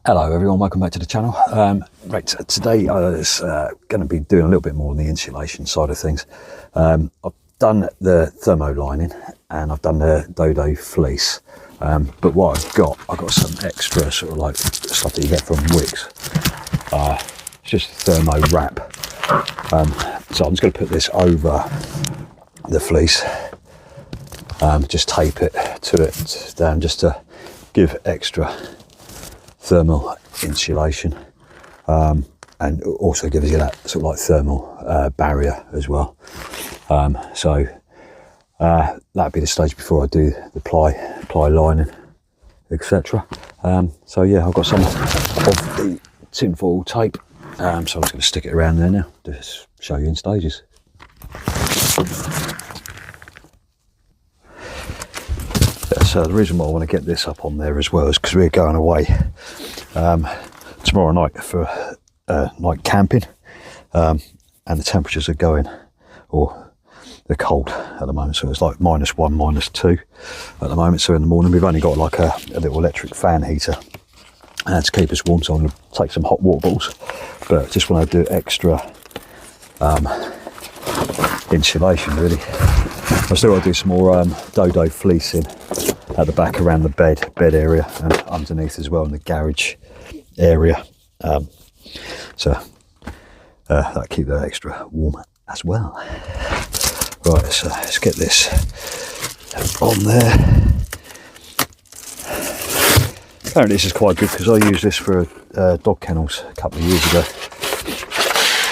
Hello everyone, welcome back to the channel. Right, today I was going to be doing a little bit more on the insulation side of things. I've done the thermo lining and I've done the dodo fleece, but what I've got some extra sort of like stuff that you get from Wicks. It's just a thermo wrap, so I'm just going to put this over the fleece, just tape it to it down just to give extra thermal insulation, and also gives you that sort of like thermal barrier as well. So that'd be the stage before I do the ply lining, etc. So yeah, I've got some of the tinfoil tape, so I'm just going to stick it around there now to show you in stages. So the reason why I want to get this up on there as well is because we're going away tomorrow night for night camping, and the temperatures are going, or they're cold at the moment, so it's like -1, -2 at the moment. So in the morning we've only got like a little electric fan heater to keep us warm, so I'm going to take some hot water bottles, but just want to do extra insulation really. I still got to do some more dodo fleecing at the back around the bed area and underneath as well in the garage area, so that'll keep that extra warm as well. Right, so let's get this on there. Apparently this is quite good because I used this for dog kennels a couple of years ago,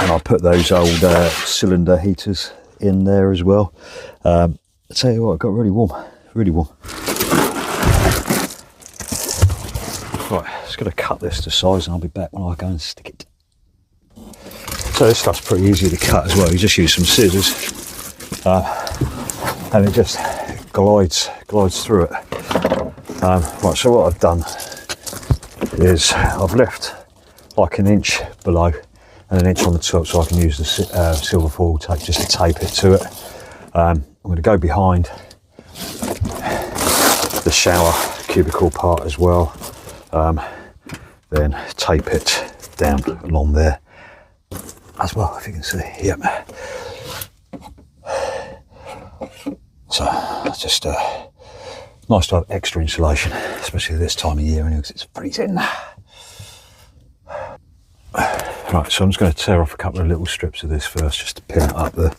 and I put those old cylinder heaters in there as well. I tell you what, it got really warm, really warm. Right, just going to cut this to size and I'll be back when I go and stick it. So this stuff's pretty easy to cut as well. You just use some scissors, and it just glides through it. Right, so what I've done is I've left like an inch below and an inch on the top, so I can use the silver foil tape just to tape it to it. I'm going to go behind the shower cubicle part as well, then tape it down along there as well, if you can see. Yep. So it's just nice to have extra insulation, especially this time of year, because it's freezing. Right, so I'm just going to tear off a couple of little strips of this first, just to pin it up there,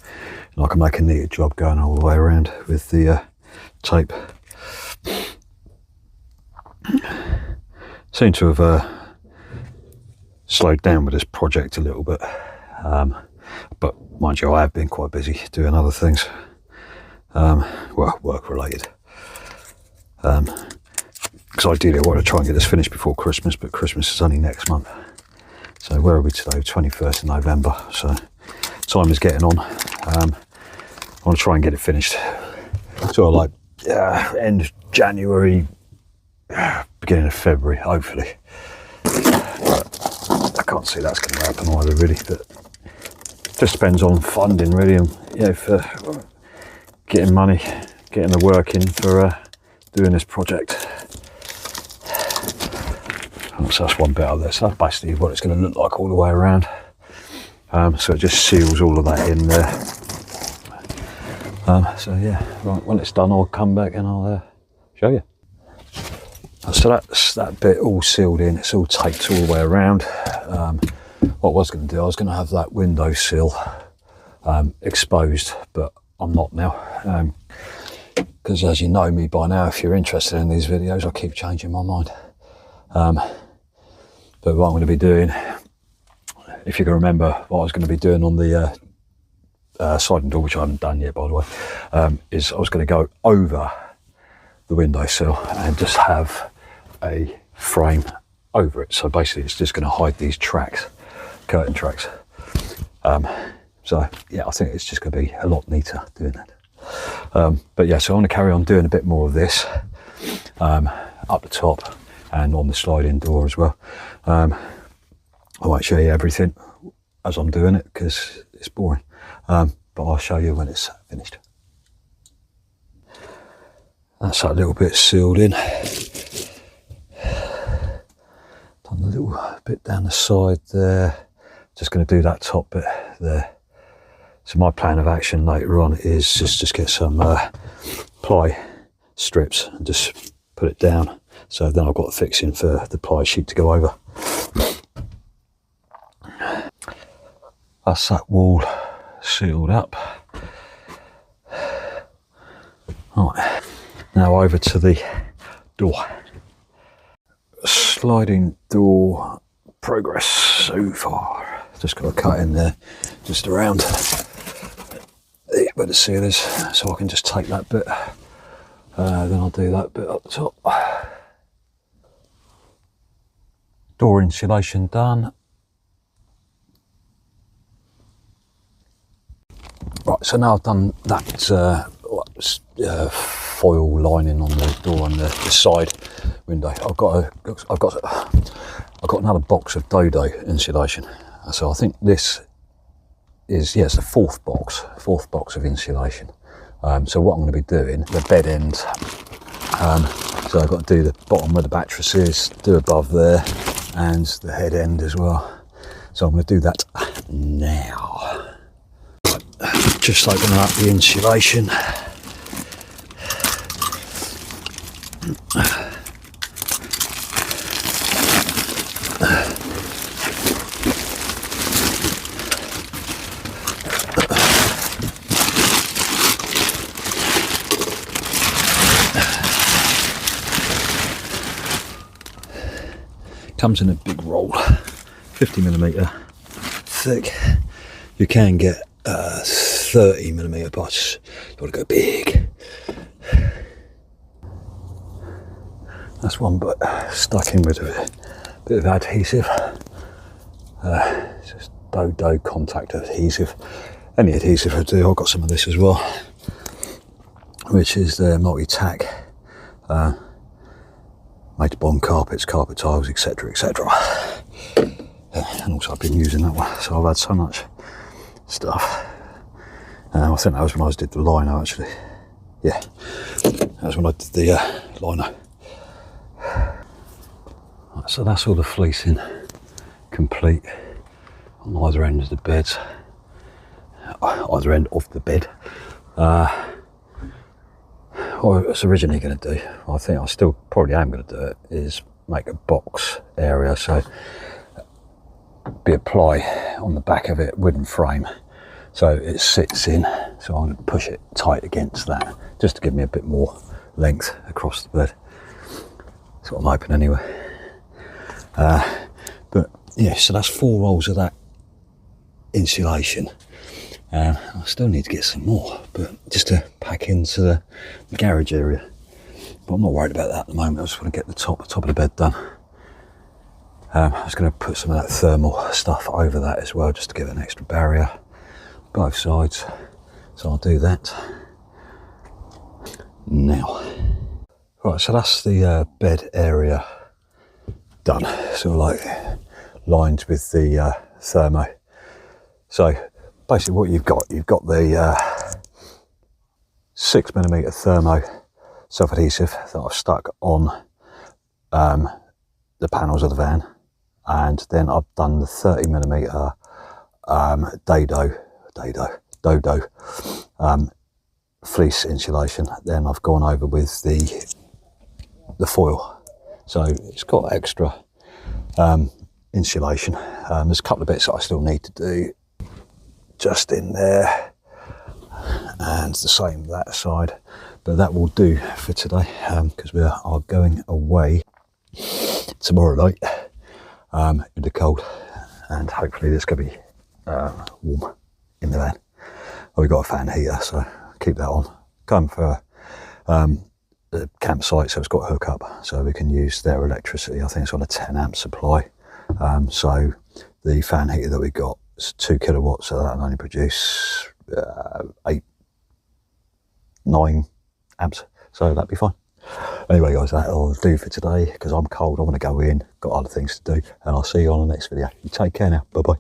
and I can make a neater job going all the way around with the tape. Seem to have slowed down with this project a little bit, but mind you, I have been quite busy doing other things, well, work related, because ideally I want to try and get this finished before Christmas, but Christmas is only next month. So where are we today? 21st of November, so time is getting on. I want to try and get it finished sort of like end of January, beginning of February, hopefully. But I can't see that's going to happen either really, but it just depends on funding really, and for getting money, getting the work in for doing this project. So that's one bit out there, so that's basically what it's going to look like all the way around. So it just seals all of that in there. So yeah, right, when it's done I'll come back and I'll show you. So that's that bit all sealed in, it's all taped all the way around. What I was going to do, I was going to have that window sill exposed, but I'm not now, because as you know me by now, if you're interested in these videos, I keep changing my mind. But what I'm going to be doing, if you can remember what I was going to be doing on the sliding door, which I haven't done yet by the way, is I was going to go over the windowsill and just have a frame over it. So basically it's just going to hide these tracks, curtain tracks. So yeah, I think it's just going to be a lot neater doing that. But yeah, so I want to carry on doing a bit more of this up the top and on the sliding door as well. I won't show you everything as I'm doing it because it's boring, but I'll show you when it's finished. That's that little bit sealed in. Done a little bit down the side there. Just going to do that top bit there. So my plan of action later on is just get some ply strips and just put it down. So then I've got the fixing for the ply sheet to go over. That's that wall sealed up. Right, now over to the door. Sliding door progress so far. Just got to cut in there, just around where the seal is, so I can just take that bit. Then I'll do that bit up the top. Door insulation done. Right, so now I've done that foil lining on the door on the side window. I've got another box of dodo insulation. So I think this is, yes, the fourth box of insulation. So what I'm going to be doing, the bed end. So I've got to do the bottom where the mattress is, do above there, and the head end as well. So I'm going to do that now. Just opening up the insulation. Comes in a big roll, 50mm thick. You can get 30mm, but you want to go big. That's one, but stuck in with a bit of adhesive. It's just dodo contact adhesive. Any adhesive will do. I've got some of this as well, which is the multi-tack. Made to bond carpets, carpet tiles, etc, etc. And also I've been using that one, so I've had so much stuff. I think that was when I did the lino, actually. Yeah, that was when I did the lino. Right, so that's all the fleecing complete on either end of the beds, either end of the bed. What I was originally going to do, I think I still probably am going to do it, is make a box area, so be a ply on the back of it, wooden frame, so it sits in. So I'm going to push it tight against that, just to give me a bit more length across the bed. That's what I'm hoping anyway. But yeah, so that's 4 rolls of that insulation. I still need to get some more, but just to pack into the garage area. But I'm not worried about that at the moment. I just want to get the top of the bed done. I was going to put some of that thermal stuff over that as well, just to give it an extra barrier, both sides. So I'll do that now. Right, so that's the bed area done. Sort of like lined with the thermo. So basically what you've got the 6mm thermo self-adhesive that I've stuck on the panels of the van, and then I've done the 30mm dodo fleece insulation. Then I've gone over with the foil, so it's got extra insulation. There's a couple of bits that I still need to do just in there, and the same that side, but that will do for today, because we are going away tomorrow night in the cold, and hopefully this could be warm in the van. We've got a fan heater, so keep that on. Come for the campsite, so it's got a hook up, so we can use their electricity. I think it's on a 10 amp supply. So the fan heater that we got is 2 kilowatts, so that'll only produce 9 amps, so that'd be fine. Anyway guys, that'll do for today, because I'm cold, I want to go in, got other things to do, and I'll see you on the next video. You take care now, bye bye.